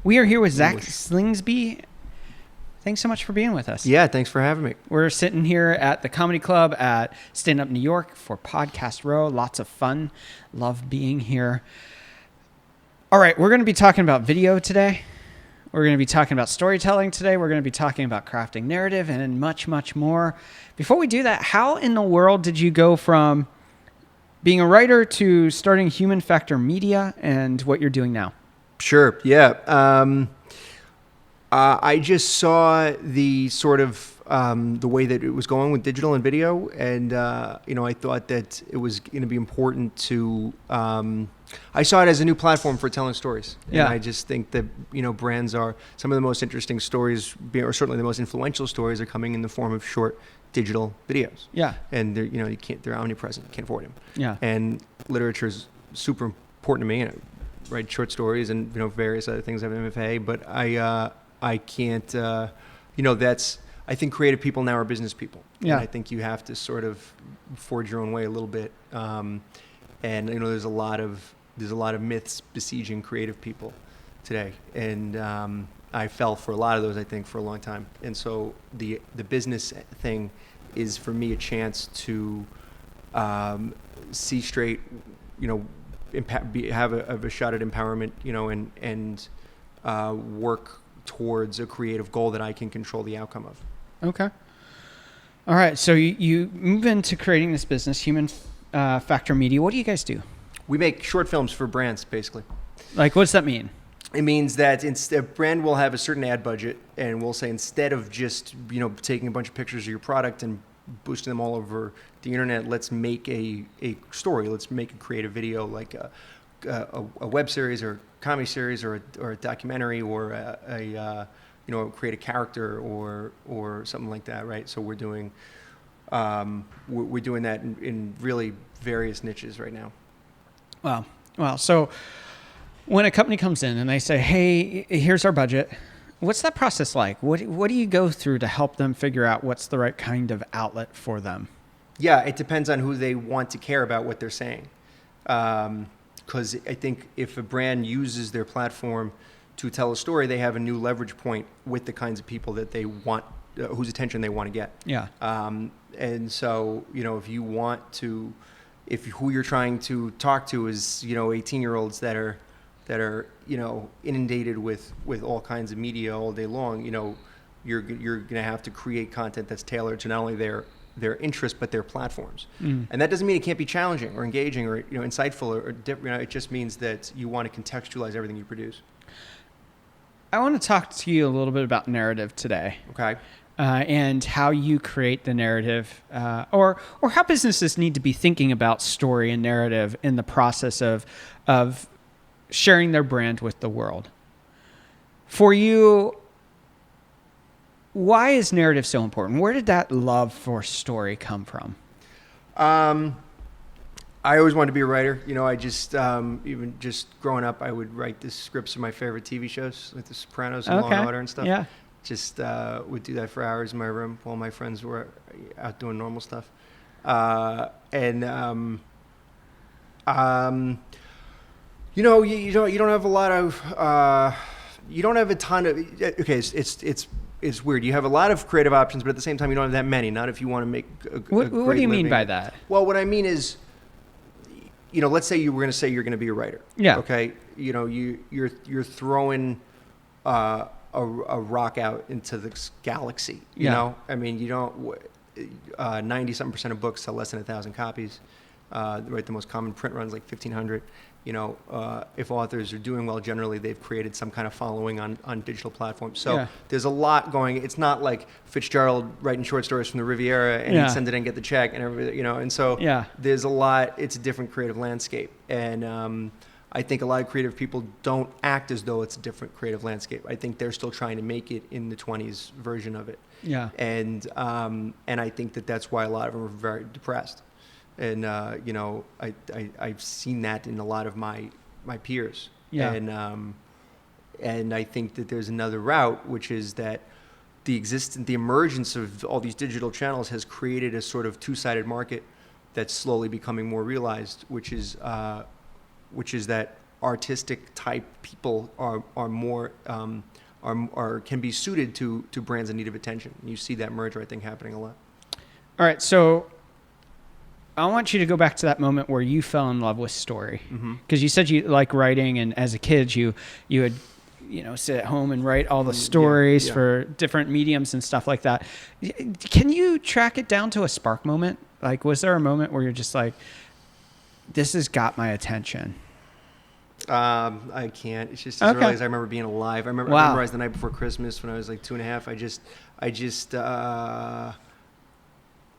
We are here with Zach Slingsby. Thanks so much for being with us. Yeah, thanks for having me. We're sitting here at the Comedy Club at Stand Up New York for Podcast Row. Lots of fun. Love being here. All right, we're going to be talking about video today. We're going to be talking about storytelling today. We're going to be talking about crafting narrative and much, much more. Before we do that, how in the world did you go from being a writer to starting Human Factor Media and what you're doing now? Sure, yeah. I just saw the sort of the way that it was going with digital and video, and I thought that it was going to be important to. I saw it as a new platform for telling stories, and I just think that brands are some of the most interesting stories, or certainly the most influential stories, are coming in the form of short digital videos. Yeah, and they're omnipresent. You can't avoid them. Yeah, and literature is super important to me. And I write short stories and various other things. I have MFA, but I can't, I think creative people now are business people. Yeah. And I think you have to sort of forge your own way a little bit. And there's a lot of myths besieging creative people today. And I fell for a lot of those, I think, for a long time. And so the business thing is for me a chance to see straight, have a shot at empowerment, and work towards a creative goal that I can control the outcome of. Okay. All right. So you move into creating this business, Human Factor Media. What do you guys do? We make short films for brands, basically. Like, what's that mean? It means that a brand will have a certain ad budget, and we'll say, instead of just taking a bunch of pictures of your product and boosting them all over the internet, let's make a story. Let's make a creative video, like a web series or comedy series or a documentary or create a character or something like that, right? So we're doing that in really various niches right now. Wow. So when a company comes in and they say, "Hey, here's our budget," what's that process like? What do you go through to help them figure out what's the right kind of outlet for them? Yeah, it depends on who they want to care about what they're saying. Because I think if a brand uses their platform to tell a story, they have a new leverage point with the kinds of people that they want, whose attention they want to get. Yeah. And so, if who you're trying to talk to is, 18-year-olds that are inundated with all kinds of media all day long, you're going to have to create content that's tailored to not only their interests, but their platforms. And that doesn't mean it can't be challenging or engaging or insightful or different. It just means that you want to contextualize everything you produce. I want to talk to you a little bit about narrative today. Okay. And how you create the narrative, or how businesses need to be thinking about story and narrative in the process of sharing their brand with the world. For you, why is narrative so important? Where did that love for story come from? I always wanted to be a writer. I just, even just growing up, I would write the scripts of my favorite TV shows, like The Sopranos and Law and Order and stuff. Yeah. Just would do that for hours in my room while my friends were out doing normal stuff. You don't have a lot of, you don't have a ton of, okay, it's weird. You have a lot of creative options, but at the same time, you don't have that many. Not if you want to make a What great do you mean living. by that? Well, what I mean is, let's say you were going to say you're going to be a writer. Yeah. Okay. You're throwing a rock out into the galaxy. You know. I mean, you don't. 90-something% of books sell less than 1,000 copies. Right. The most common print runs like 1,500. If authors are doing well, generally they've created some kind of following on digital platforms. So there's a lot going. It's not like Fitzgerald writing short stories from the Riviera and he'd send it in and get the check and everything, And so there's a lot. It's a different creative landscape. And I think a lot of creative people don't act as though it's a different creative landscape. I think they're still trying to make it in the 20s version of it. Yeah. And I think that's why a lot of them are very depressed. And I've seen that in a lot of my peers. Yeah. And I think that there's another route, which is that the emergence of all these digital channels has created a sort of two-sided market that's slowly becoming more realized, which is that artistic type people are more are can be suited to brands in need of attention. You see that merger, I think, happening a lot. All right, so I want you to go back to that moment where you fell in love with story, because you said you like writing, and as a kid you would sit at home and write all the stories for different mediums and stuff like that. Can you track it down to a spark moment? Like, was there a moment where you're just like, this has got my attention? I can't. It's just as early as I remember being alive. I memorized The Night Before Christmas when I was like 2.5.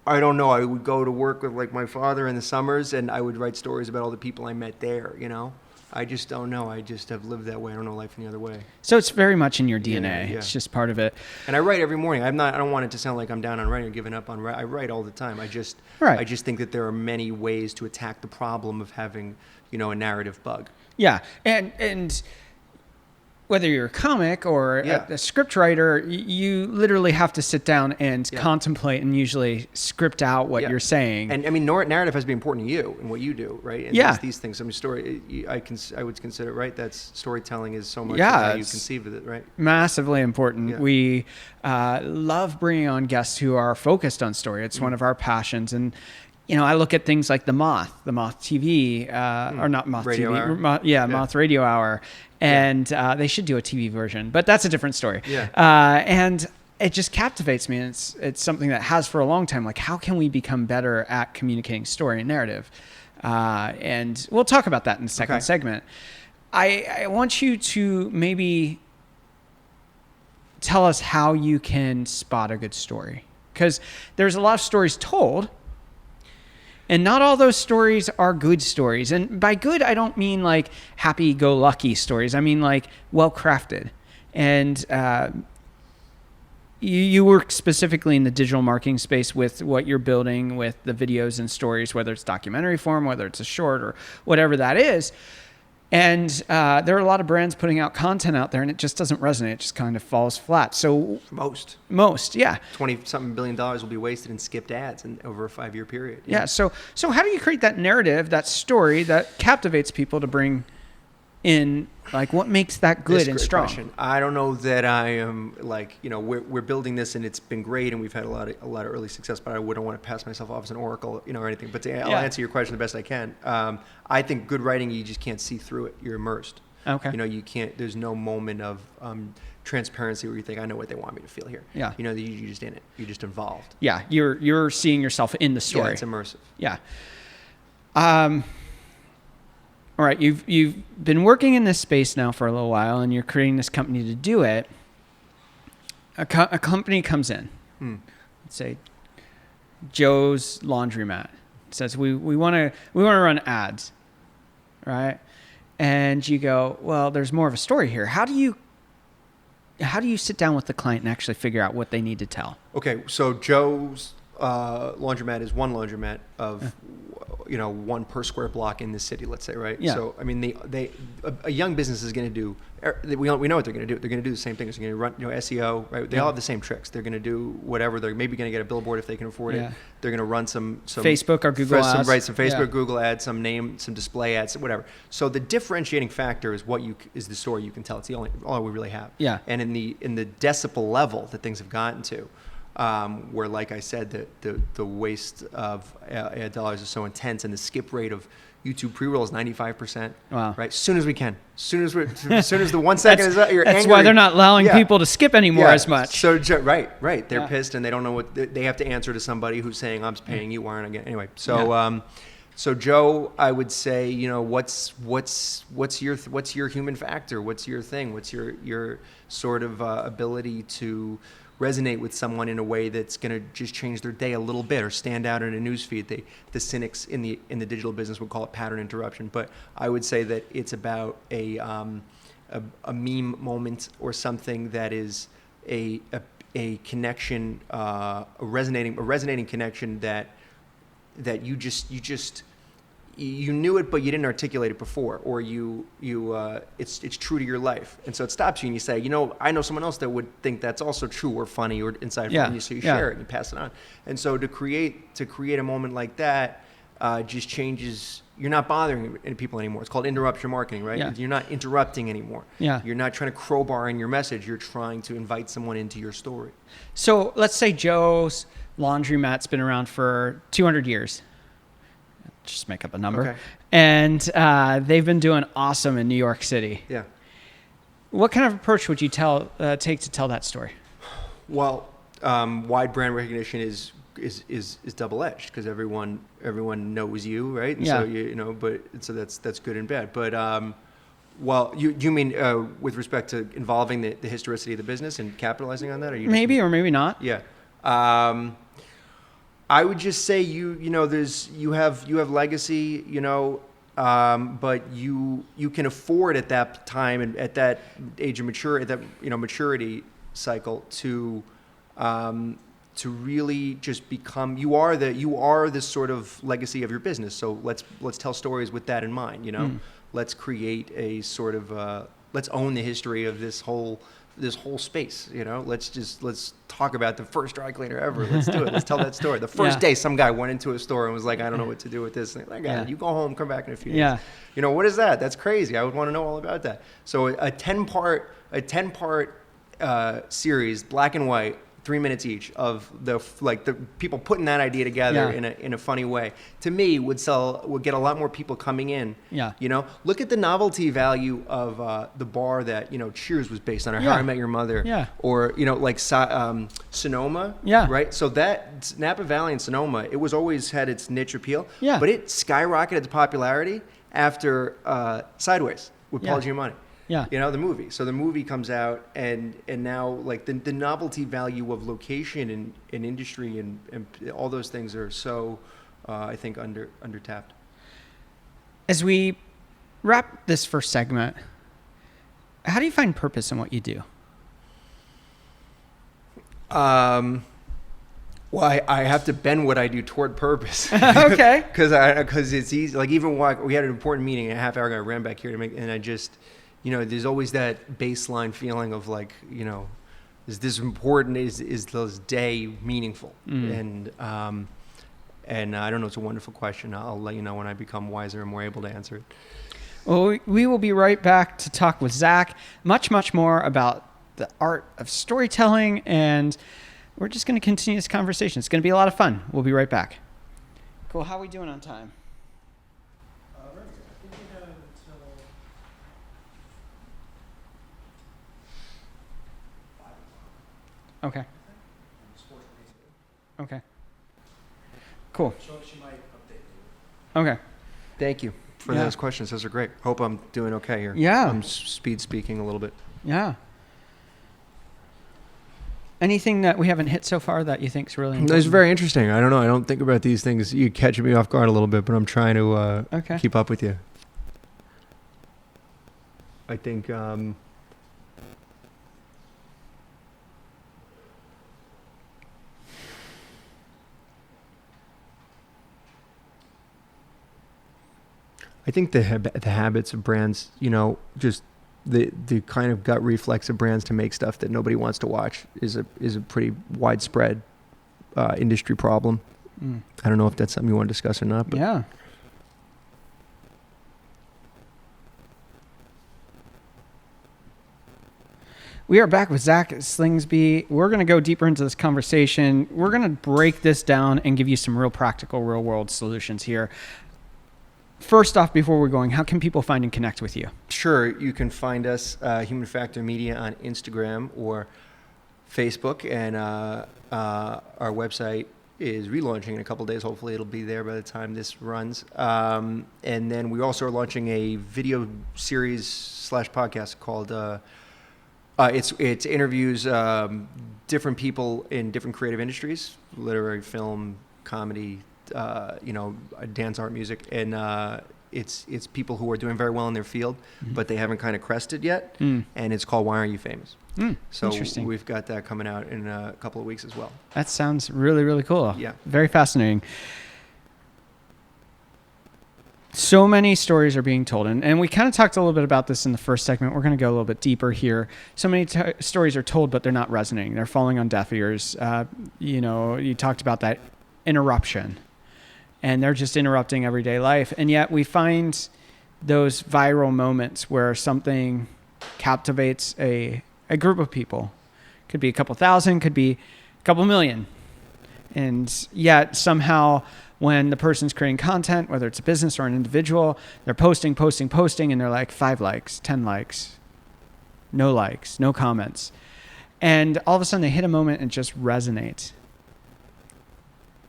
I don't know. I would go to work with like my father in the summers, and I would write stories about all the people I met there. I just don't know. I just have lived that way. I don't know life any other way. So it's very much in your DNA. Yeah. It's just part of it. And I write every morning. I don't want it to sound like I'm down on writing or giving up on writing. I write all the time. I just think that there are many ways to attack the problem of having, a narrative bug. Yeah. And whether you're a comic or a script writer, you literally have to sit down and contemplate and usually script out what you're saying. And I mean, narrative has to be important to you and what you do, right? And these things. I mean, story. I would consider, right? That's storytelling is so much of how you conceive of it, right? Massively important. Yeah. We love bringing on guests who are focused on story. It's one of our passions. And I look at things like the Moth TV, or not Moth Radio TV, Hour. Moth Radio Hour, and they should do a TV version, but that's a different story. Yeah. And it just captivates me, and it's something that has for a long time. Like, how can we become better at communicating story and narrative? And we'll talk about that in the second segment. I want you to maybe tell us how you can spot a good story, because there's a lot of stories told. And not all those stories are good stories. And by good, I don't mean like happy-go-lucky stories. I mean like well-crafted. And you work specifically in the digital marketing space with what you're building with the videos and stories, whether it's documentary form, whether it's a short or whatever that is. And there are a lot of brands putting out content out there, and it just doesn't resonate. It just kind of falls flat. So most, yeah. $20-something billion will be wasted in skipped ads over a 5-year period. Yeah. So how do you create that narrative, that story that captivates people to bring in? Like, what makes that good and strong? Question. I don't know that I am we're building this, and it's been great, and we've had a lot of early success. But I wouldn't want to pass myself off as an oracle, or anything. But I'll answer your question the best I can. I think good writing, you just can't see through it. You're immersed. Okay. You can't. There's no moment of transparency where you think, I know what they want me to feel here. Yeah. You're just in it. You're just involved. Yeah. You're seeing yourself in the story. Yeah, it's immersive. Yeah. All right, you've been working in this space now for a little while, and you're creating this company to do it. A company comes in, let's say Joe's Laundromat, says we want to run ads, right? And you go, well, there's more of a story here. How do you sit down with the client and actually figure out what they need to tell? Okay, so Joe's laundromat is one laundromat of one per square block in the city, let's say, right? Yeah. So I mean, a young business is going to do. We know what they're going to do. They're going to do the same things. They're going to run SEO, right? They all have the same tricks. They're going to do whatever. They're maybe going to get a billboard if they can afford it. They're going to run some Facebook or Google ads. Some Facebook, Google ads, some display ads, whatever. So the differentiating factor is is the story you can tell. It's the all we really have. Yeah. And in the decibel level that things have gotten to. Where, like I said, the waste of ad dollars is so intense, and the skip rate of YouTube pre-roll is 95%. Wow! Right, as soon as we can, as soon as the 1 second is up, you're angry. That's why they're not allowing people to skip anymore as much. So right, they're pissed, and they don't know what they have to answer to somebody who's saying, "I'm paying you, why aren't I getting?" Anyway, so Joe, I would say, what's your human factor? What's your thing? What's your sort of ability to resonate with someone in a way that's going to just change their day a little bit or stand out in a newsfeed? The cynics in the digital business would call it pattern interruption, but I would say that it's about a meme moment or something that is a connection, a resonating connection that you knew it, but you didn't articulate it before, or it's true to your life, and so it stops you, and you say, I know someone else that would think that's also true or funny or insightful, and so you share it and you pass it on. And so to create a moment like that just changes you're not bothering people anymore. It's called interruption marketing, right? Yeah. You're not interrupting anymore. Yeah. You're not trying to crowbar in your message. You're trying to invite someone into your story. So let's say Joe's laundromat's been around for 200 years. Just make up a number. Okay. And they've been doing awesome in New York City. Yeah. What kind of approach would you take to tell that story? Well, wide brand recognition is double-edged because everyone knows you, right? And Yeah. So so that's good and bad. But well, you mean with respect to involving the historicity of the business and capitalizing on that, or you Maybe or maybe not. Yeah. I would just say you have legacy, but you can afford at that time and at that age of maturity cycle to really just become you are the sort of legacy of your business. So let's tell stories with that in mind. Let's create a sort of let's own the history of this whole space. Let's talk about the first dry cleaner ever. Let's do it. Let's tell that story. The first day some guy went into a store and was like, I don't know what to do with this. And you go home, come back in a few days. Yeah. What is that? That's crazy. I would want to know all about that. So a 10-part series, black and white, 3 minutes each, of the people putting that idea together in a funny way, to me would get a lot more people coming in. Yeah. Look at the novelty value of the bar that Cheers was based on, or How I Met Your Mother. Yeah. Or Sonoma. Yeah. Right. So that Napa Valley and Sonoma, it was always had its niche appeal. Yeah. But it skyrocketed its popularity after Sideways with Paul Giamatti. Yeah. The movie. So the movie comes out, and now the novelty value of location and industry and all those things are so, I think, undertapped. As we wrap this first segment, how do you find purpose in what you do? Well, I have to bend what I do toward purpose. Okay. Because it's easy. Like even we had an important meeting a half hour ago. I ran back here and I just, there's always that baseline feeling of is this important? Is this day meaningful? And I don't know. It's a wonderful question. I'll let you know when I become wiser and more able to answer it. Well, we will be right back to talk with Zach much, much more about the art of storytelling, and we're just going to continue this conversation. It's going to be a lot of fun. We'll be right back. Cool. How are we doing on time? Very good. I think we have until 5 o'clock. Okay. And sports release. Okay. Cool. So she might update you. Okay. Thank you for those questions. Those are great. Hope I'm doing okay here. Yeah. I'm speed speaking a little bit. Yeah. Anything that we haven't hit so far that you think is really important? It's very interesting. I don't know. I don't think about these things. You catch me off guard a little bit, but I'm trying to keep up with you. I think the habits of brands, just the kind of gut reflex of brands to make stuff that nobody wants to watch is a pretty widespread industry problem. I don't know if that's something you want to discuss or not. But Yeah. We are back with Zach Slingsby. We're going to go deeper into this conversation. We're going to break this down and give you some real practical, real world solutions here. First off, before we're going, how can people find and connect with you? Sure. You can find us, Human Factor Media, on Instagram or Facebook. And our website is relaunching in a couple of days. Hopefully it'll be there by the time this runs. And then we also are launching a video series / podcast called... It's interviews different people in different creative industries, literary, film, comedy, dance, art, music, and it's people who are doing very well in their field, but they haven't kind of crested yet, and it's called Why Aren't You Famous? So Interesting. We've got that coming out in a couple of weeks as well. That sounds really, really cool. Yeah. Very fascinating. So many stories are being told, and we kind of talked a little bit about this in the first segment. We're going to go a little bit deeper here. So many stories are told, but they're not resonating. They're falling on deaf ears. You talked about that interruption. and they're just interrupting everyday life. And yet we find those viral moments where something captivates a group of people. Could be a couple thousand, could be a couple million. And yet somehow when the person's creating content, whether it's a business or an individual, they're posting, and they're like 5 likes, 10 likes, no comments. And all of a sudden they hit a moment and just resonate.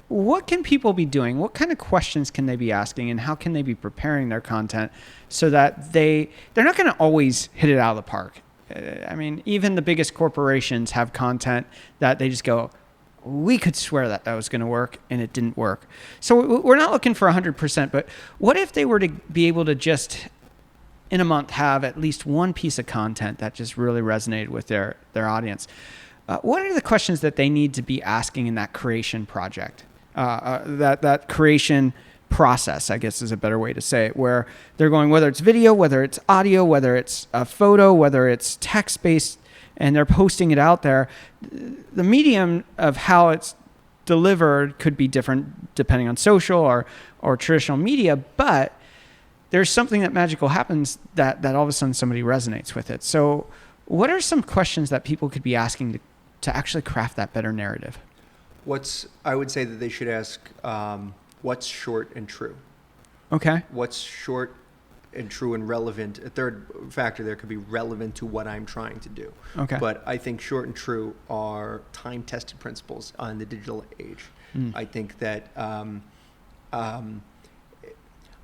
What can people be doing? What kind of questions can they be asking, and how can they be preparing their content so that they're not going to always hit it out of the park? I mean, even the biggest corporations have content that they just go, we could swear that was going to work, and it didn't work. So we're not looking for 100%, but what if they were to be able to just in a month have at least one piece of content that just really resonated with their audience? What are the questions that they need to be asking in that creation project? That creation process, I guess is a better way to say it, where they're going, whether it's video, whether it's audio, whether it's a photo, whether it's text-based, and they're posting it out there. The medium of how it's delivered could be different depending on social or traditional media, but there's something that magical happens that all of a sudden somebody resonates with it. So what are some questions that people could be asking to actually craft that better narrative? I would say that they should ask, what's short and true? Okay. What's short and true and relevant? A third factor there could be relevant to what I'm trying to do. Okay. But I think short and true are time-tested principles on the digital age. I think that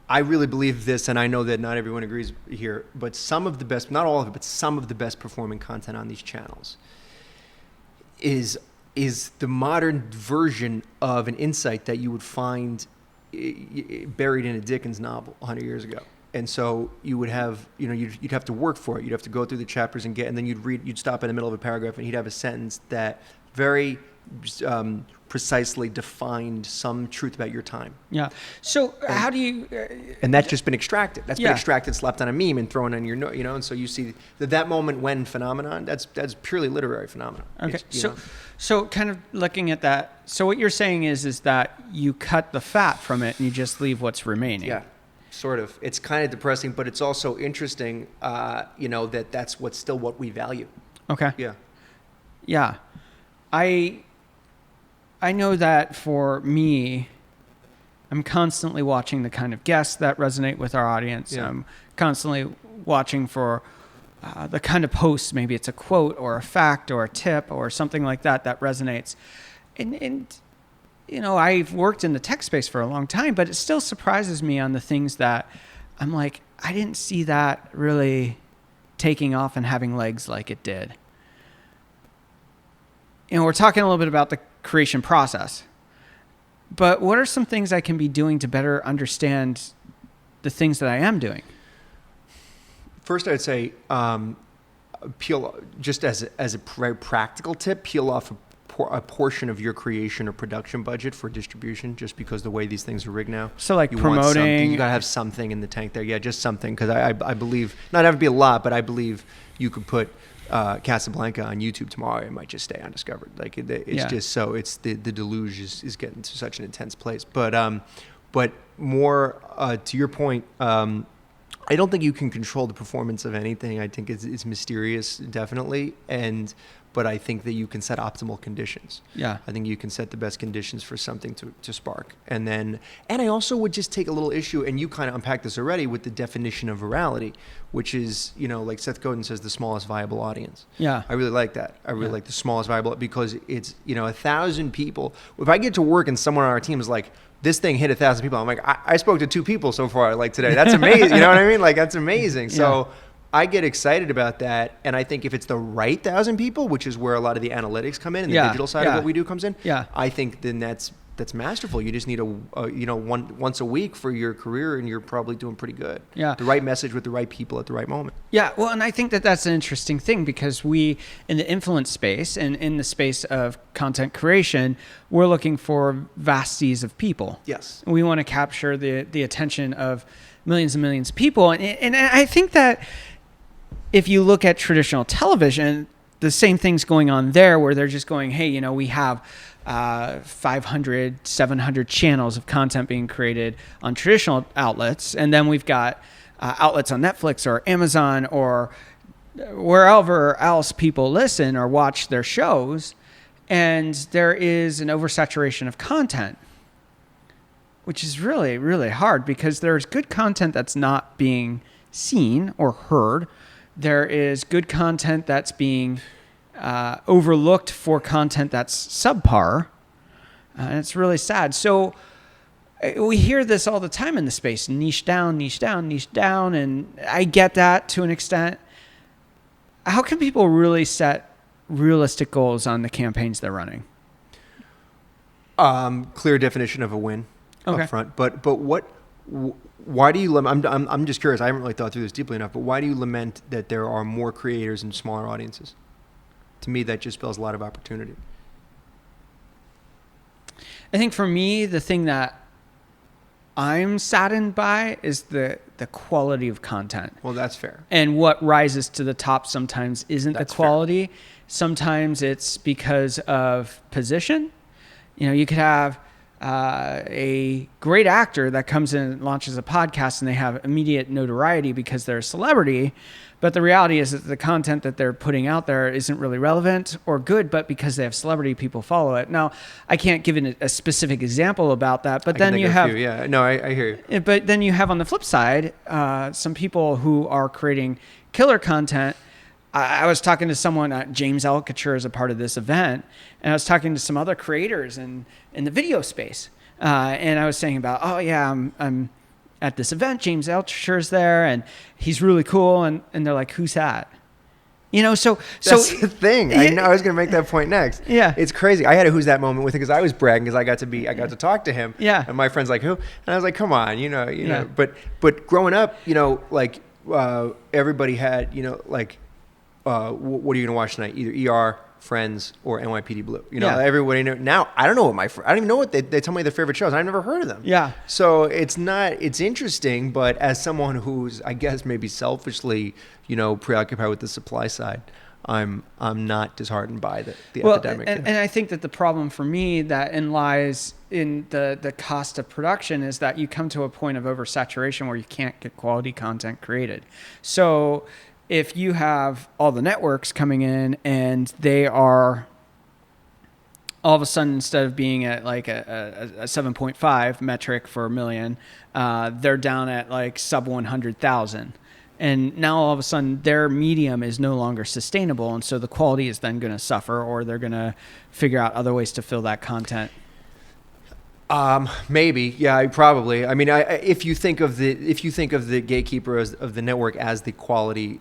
I really believe this, and I know that not everyone agrees here, but some of the best, not all of it, but some of the best performing content on these channels is the modern version of an insight that you would find buried in a Dickens novel 100 years ago. And so you would have, you'd have to work for it. You'd have to go through the chapters and then you'd stop in the middle of a paragraph and he'd have a sentence that very precisely defined some truth about your time. Yeah. So how do you... and that's just been extracted. That's Yeah. been extracted, slapped on a meme and thrown on your note, and so you see that moment when phenomenon, that's purely literary phenomenon. Okay. So kind of looking at that, so what you're saying is that you cut the fat from it and you just leave what's remaining. Yeah. Sort of. It's kind of depressing, but it's also interesting, that's still what we value. Okay. Yeah. Yeah. I know that for me, I'm constantly watching the kind of guests that resonate with our audience. Yeah. I'm constantly watching for the kind of posts, maybe it's a quote or a fact or a tip or something like that resonates. And I've worked in the tech space for a long time, but it still surprises me on the things that I'm like, I didn't see that really taking off and having legs like it did. We're talking a little bit about the creation process, but what are some things I can be doing to better understand the things that I am doing? First, I'd say peel, just as a very practical tip, peel off a portion of your creation or production budget for distribution, just because the way these things are rigged now. So like you want something, promoting, you gotta have something in the tank there. Yeah, just something, because I believe, not have to be a lot, but I believe you could put Casablanca on YouTube tomorrow. It might just stay undiscovered. Like it's just so the deluge is getting to such an intense place. But more to your point, I don't think you can control the performance of anything. I think it's mysterious, definitely, but I think that you can set optimal conditions. Yeah. I think you can set the best conditions for something to spark. And I also would just take a little issue, and you kind of unpacked this already, with the definition of virality, which is, like Seth Godin says, the smallest viable audience. Yeah. I really like that. I really like the smallest viable, because it's, 1,000 people. If I get to work and someone on our team is like, this thing hit 1,000 people, I'm like, I spoke to 2 people so far, like today. That's amazing. You know what I mean? Like, that's amazing. So I get excited about that. And I think if it's the right 1,000 people, which is where a lot of the analytics come in and the digital side of what we do comes in, I think then that's masterful. You just need once a week for your career, and you're probably doing pretty good. Yeah. The right message with the right people at the right moment. Yeah. Well, and I think that's an interesting thing, because we, in the influence space and in the space of content creation, we're looking for vast seas of people. Yes. We want to capture the attention of millions and millions of people. And I think that if you look at traditional television, the same thing's going on there, where they're just going, hey, we have 500, 700 channels of content being created on traditional outlets. And then we've got outlets on Netflix or Amazon or wherever else people listen or watch their shows. And there is an oversaturation of content, which is really, really hard because there's good content that's not being seen or heard. There is good content that's being overlooked for content that's subpar. And it's really sad. So we hear this all the time in the space: niche down, niche down, niche down. And I get that to an extent. How can people really set realistic goals on the campaigns they're running? Clear definition of a win Okay. up front. But why do you I'm just curious. I haven't really thought through this deeply enough. But why do you lament that there are more creators and smaller audiences? To me, that just spells a lot of opportunity. I think for me, the thing that I'm saddened by is the quality of content. Well, that's fair. And what rises to the top sometimes isn't That's the quality. Sometimes it's because of position. You know, you could have a great actor that comes in and launches a podcast and they have immediate notoriety because they're a celebrity. But the reality is that the content that they're putting out there isn't really relevant or good, but because they have celebrity, people follow it. Now, I can't give a specific example about that, but then you have... Yeah, no, I hear you. But then you have on the flip side, some people who are creating killer content. I was talking to someone, James Alcouture is a part of this event, and I was talking to some other creators in the video space. And I was saying about, oh yeah, I'm at this event, James Altucher's there, and he's really cool. And they're like, who's that? You know, so That's the thing. I know I was going to make that point next. Yeah. It's crazy. I had a who's that moment with it because I was bragging because I got to talk to him. Yeah. And my friend's like, who? And I was like, come on, you know. Yeah. But growing up, you know, like everybody had, you know, like, what are you going to watch tonight? Either ER, Friends, or NYPD Blue. You know, Yeah. everybody know. Now, I don't know what I don't even know what they tell me their favorite shows. I've never heard of them. Yeah. So it's interesting, but as someone who's, I guess, maybe selfishly, you know, preoccupied with the supply side, I'm not disheartened by the epidemic. And I think that the problem for me lies in the cost of production is that you come to a point of oversaturation where you can't get quality content created. So if you have all the networks coming in and they are all of a sudden, instead of being at like a 7.5 metric for a million, they're down at like sub 100,000. And now all of a sudden their medium is no longer sustainable. And so the quality is then going to suffer, or they're going to figure out other ways to fill that content. Maybe, yeah, probably. I mean, if you think of the gatekeeper of the network as the quality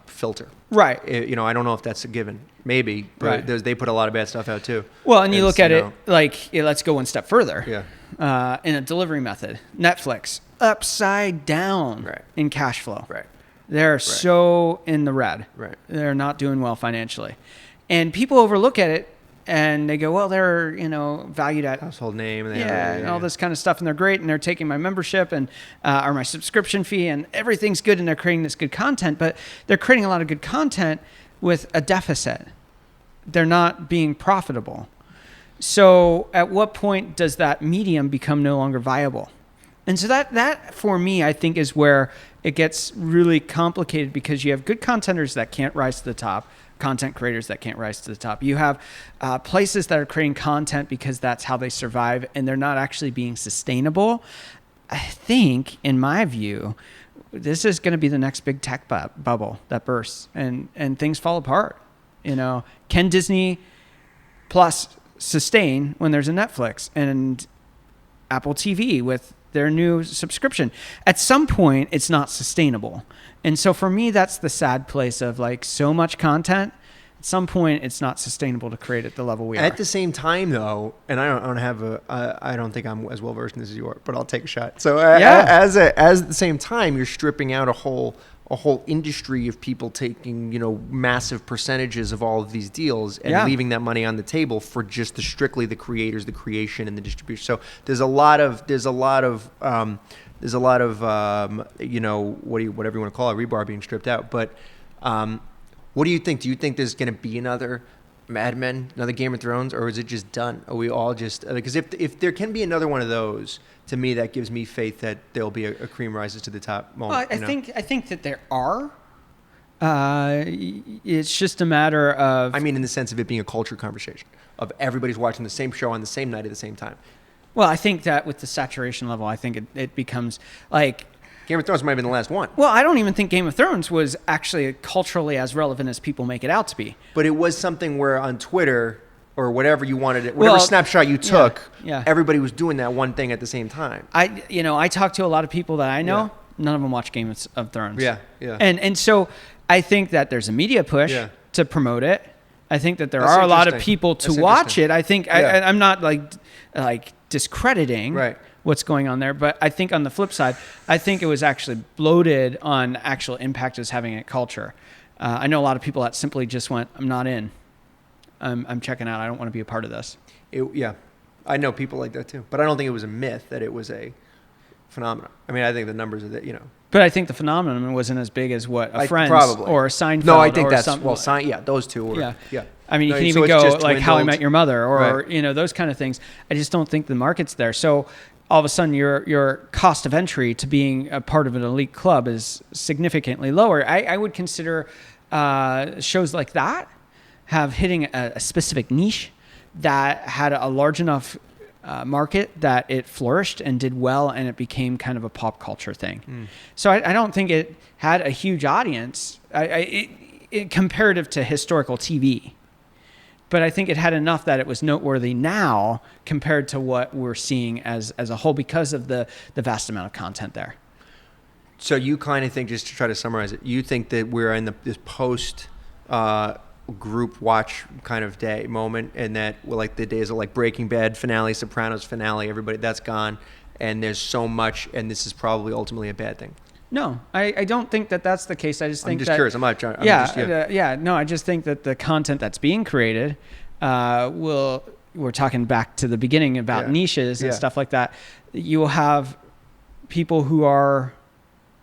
filter, Right. you know, I don't know if that's a given. Maybe, but Right. they put a lot of bad stuff out too. Well, and you look at you it know, like, let's go one step further. Yeah. In a delivery method, Netflix upside down Right. in cash flow. Right. They're so in the red. Right. They're not doing well financially. And people overlook at it and they go, well, they're, you know, valued at Household name. And and all this kind of stuff, and they're great, and they're taking my membership and or my subscription fee, and everything's good, and they're creating this good content, but they're creating a lot of good content with a deficit. They're not being profitable. So at what point does that medium become no longer viable? And so that for me, I think, is where it gets really complicated, because you have good contenters that can't rise to the top, content creators that can't rise to the top. You have places that are creating content because that's how they survive, and they're not actually being sustainable. I think, in my view, this is going to be the next big tech bubble that bursts, and things fall apart. You know, can Disney Plus sustain when there's a Netflix and Apple TV with their new subscription? At some point, it's not sustainable. And so for me, that's the sad place of like so much content. At some point, it's not sustainable to create at the level we are. At the same time, though, and I don't think I'm as well versed in this as you are, but I'll take a shot. So as at the same time, you're stripping out a whole industry of people taking, you know, massive percentages of all of these deals and leaving that money on the table for just strictly the creators, the creation, and the distribution. So there's a lot of you know, whatever you want to call it, rebar being stripped out. But what do you think? Do you think there's going to be another Mad Men, another Game of Thrones, or is it just done? Are we all just because if there can be another one of those, to me that gives me faith that there'll be a cream rises to the top moment. Well, I think that there are. It's just a matter of. I mean, in the sense of it being a culture conversation of everybody's watching the same show on the same night at the same time. Well, I think that with the saturation level, I think it becomes like. Game of Thrones might have been the last one. Well, I don't even think Game of Thrones was actually culturally as relevant as people make it out to be. But it was something where on Twitter or whatever you wanted it, whatever snapshot you took, everybody was doing that one thing at the same time. I talk to a lot of people that I know. Yeah. None of them watch Game of Thrones. Yeah. And so I think that there's a media push to promote it. I think that there are a lot of people to watch it. I think I'm not like discrediting what's going on there, but I think on the flip side, I think it was actually bloated on actual impact it's having at culture. I know a lot of people that simply just went, I'm not in. I'm checking out. I don't want to be a part of this. I know people like that too, but I don't think it was a myth that it was a phenomenon. I mean, I think the numbers are that, But I think the phenomenon wasn't as big as what a Friends or a Seinfeld. No, I think that's those two were. Yeah. I mean, you can even go like How I Met Your Mother or those kind of things. I just don't think the market's there. So all of a sudden, your cost of entry to being a part of an elite club is significantly lower. I would consider shows like that have hitting a specific niche that had a large enough market that it flourished and did well, and it became kind of a pop culture thing. So I don't think it had a huge audience comparative to historical TV. But I think it had enough that it was noteworthy now compared to what we're seeing as a whole because of the vast amount of content there. So you kind of think, just to try to summarize it, you think that we're in this post group watch kind of day moment, and that like the days of like Breaking Bad finale, Sopranos finale, everybody that's gone, and there's so much, and this is probably ultimately a bad thing. No, I don't think that that's the case. I'm just curious. I'm not trying. No, I just think that the content that's being created we're talking back to the beginning about niches and stuff like that. You will have people who are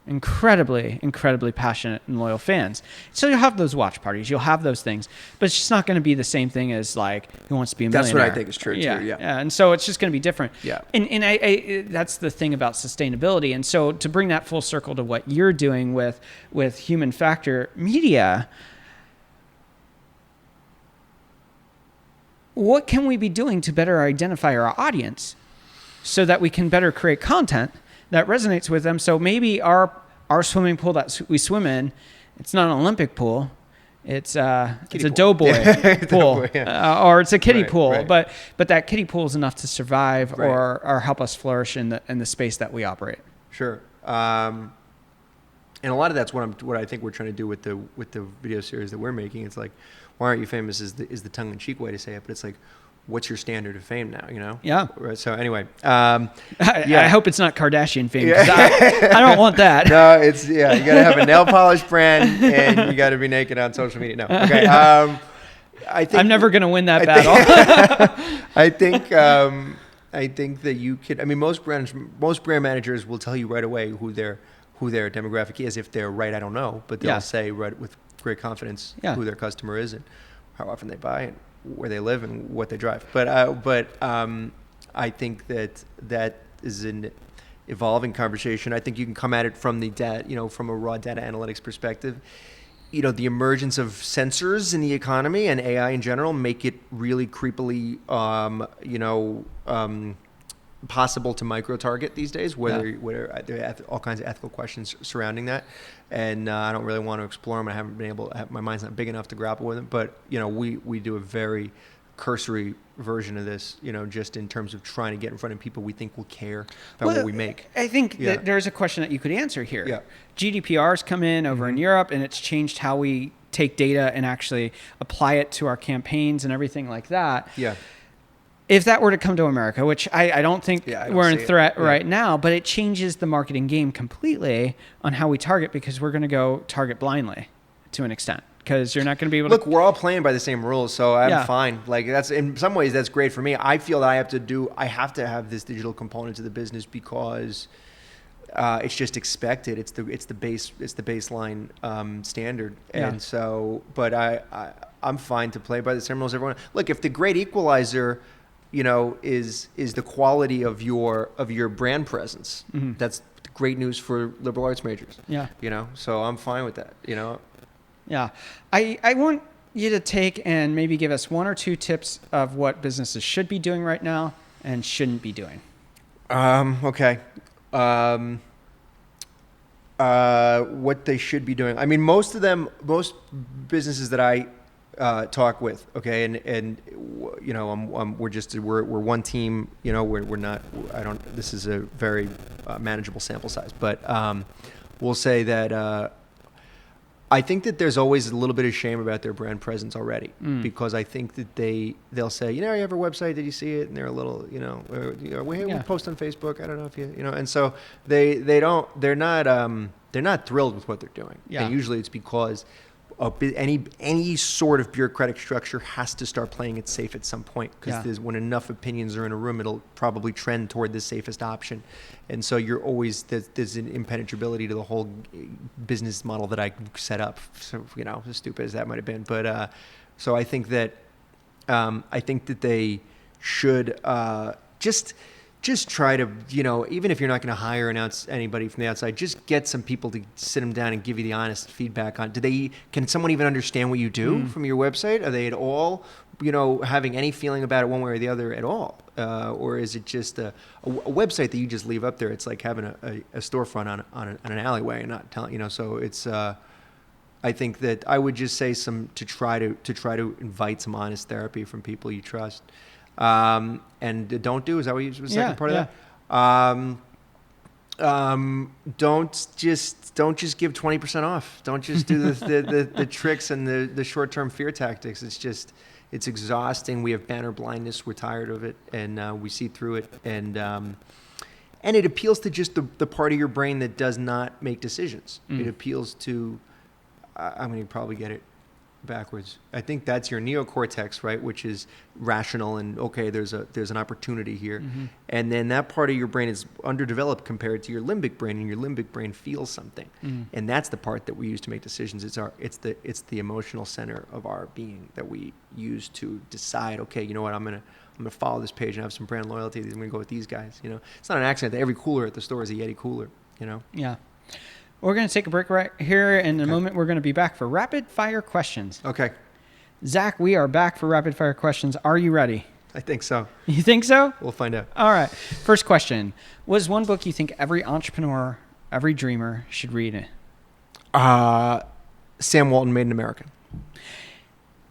incredibly, incredibly passionate and loyal fans. So you'll have those watch parties. You'll have those things. But it's just not going to be the same thing as like Who Wants to Be a Millionaire. That's what I think is true too. Yeah. And so it's just going to be different. Yeah. And I that's the thing about sustainability. And so to bring that full circle to what you're doing with Human Factor Media, what can we be doing to better identify our audience so that we can better create content that resonates with them? So maybe our swimming pool that we swim in, it's not an Olympic pool. It's a doughboy pool, or it's a kiddie pool. Right. But that kiddie pool is enough to survive or help us flourish in the space that we operate. Sure. And a lot of that's what I think we're trying to do with the video series that we're making. It's like, why aren't you famous is the tongue-in-cheek way to say it, but it's like, what's your standard of fame now, Yeah. So anyway. I hope it's not Kardashian fame. I don't want that. No, it's, you got to have a nail polish brand and you got to be naked on social media. No. Okay. I think I'm never going to win that battle. I think that you could, most brand managers will tell you right away who their demographic is. If they're right, I don't know, but they'll say right with great confidence who their customer is and how often they buy and where they live and what they drive. But I think that is an evolving conversation. I think you can come at it from the data, from a raw data analytics perspective. The emergence of sensors in the economy and AI in general make it really creepily, possible to micro-target these days, whether there are all kinds of ethical questions surrounding that. And I don't really want to explore them. I haven't been able to, my mind's not big enough to grapple with them. But, we do a very cursory version of this, just in terms of trying to get in front of people we think will care about what we make. I think that there's a question that you could answer here. Yeah. GDPR's come in over in Europe, and it's changed how we take data and actually apply it to our campaigns and everything like that. Yeah. If that were to come to America, which I don't think we're in threat right now, but it changes the marketing game completely on how we target, because we're going to go target blindly to an extent, because you're not going to be able to... Look, we're all playing by the same rules, so I'm fine. Like, that's, in some ways, that's great for me. I feel that I have to have this digital component to the business because it's just expected. It's the baseline standard. Yeah. And so, but I'm fine to play by the same rules everyone. Look, if the great equalizer, is the quality of your brand presence, that's great news for liberal arts majors. Yeah. So I'm fine with that. Yeah. I want you to take and maybe give us 1 or 2 tips of what businesses should be doing right now and shouldn't be doing. Okay. What they should be doing. I mean, most businesses that I talk with, okay, and we're one team. We're not. This is a very manageable sample size, but we'll say that I think that there's always a little bit of shame about their brand presence already, because I think that they'll say, you have a website, did you see it? And they're a little, we post on Facebook. I don't know if and so they're not thrilled with what they're doing. Yeah. And usually it's because any sort of bureaucratic structure has to start playing it safe at some point, because when enough opinions are in a room, it'll probably trend toward the safest option. And so you're always, there's an impenetrability to the whole business model that I set up. So, as stupid as that might have been. But so I think that they should just try to, even if you're not going to hire anybody from the outside, just get some people to sit them down and give you the honest feedback on, can someone even understand what you do from your website? Are they at all, having any feeling about it one way or the other at all? Or is it just a website that you just leave up there? It's like having a storefront on an alleyway and not telling, so it's, I think that I would just say to try to invite some honest therapy from people you trust. And don't do, is that what you was the second part of that? Don't just give 20% off. Don't just do the tricks and the short-term fear tactics. It's exhausting. We have banner blindness. We're tired of it, and we see through it. And it appeals to just the part of your brain that does not make decisions. It appeals to, I'm going to probably get it backwards. I think that's your neocortex, right, which is rational and okay, there's an opportunity here. And then that part of your brain is underdeveloped compared to your limbic brain, and your limbic brain feels something. And that's the part that we use to make decisions. It's the emotional center of our being that we use to decide, okay, you know what, I'm going to follow this page and have some brand loyalty. I'm going to go with these guys, It's not an accident that every cooler at the store is a Yeti cooler, Yeah. We're going to take a break right here. In a moment, we're going to be back for rapid fire questions. Okay. Zach, we are back for rapid fire questions. Are you ready? I think so. You think so? We'll find out. All right. First question. What is one book you think every entrepreneur, every dreamer should read? Sam Walton, Made in America.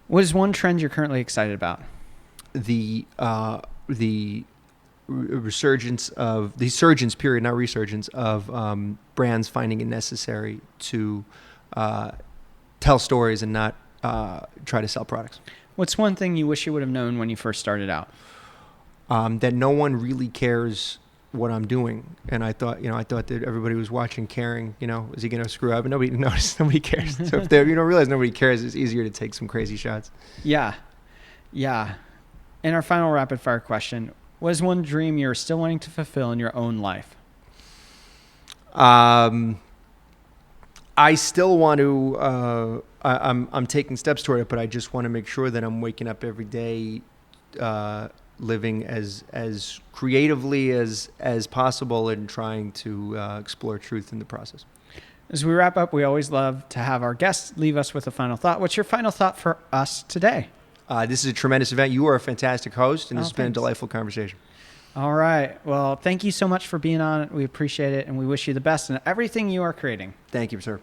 What is one trend you're currently excited about? The resurgence, period, not resurgence, of brands finding it necessary to tell stories and not try to sell products. What's one thing you wish you would have known when you first started out? That no one really cares what I'm doing, and I thought that everybody was watching, caring. Is he going to screw up? And nobody noticed. Nobody cares. So if you don't realize nobody cares, it's easier to take some crazy shots. Yeah. And our final rapid fire question. What is one dream you're still wanting to fulfill in your own life? I still want to. I'm taking steps toward it, but I just want to make sure that I'm waking up every day, living as creatively as possible, and trying to explore truth in the process. As we wrap up, we always love to have our guests leave us with a final thought. What's your final thought for us today? This is a tremendous event. You are a fantastic host, and this has been a delightful conversation. All right. Well, thank you so much for being on. We appreciate it, and we wish you the best in everything you are creating. Thank you, sir.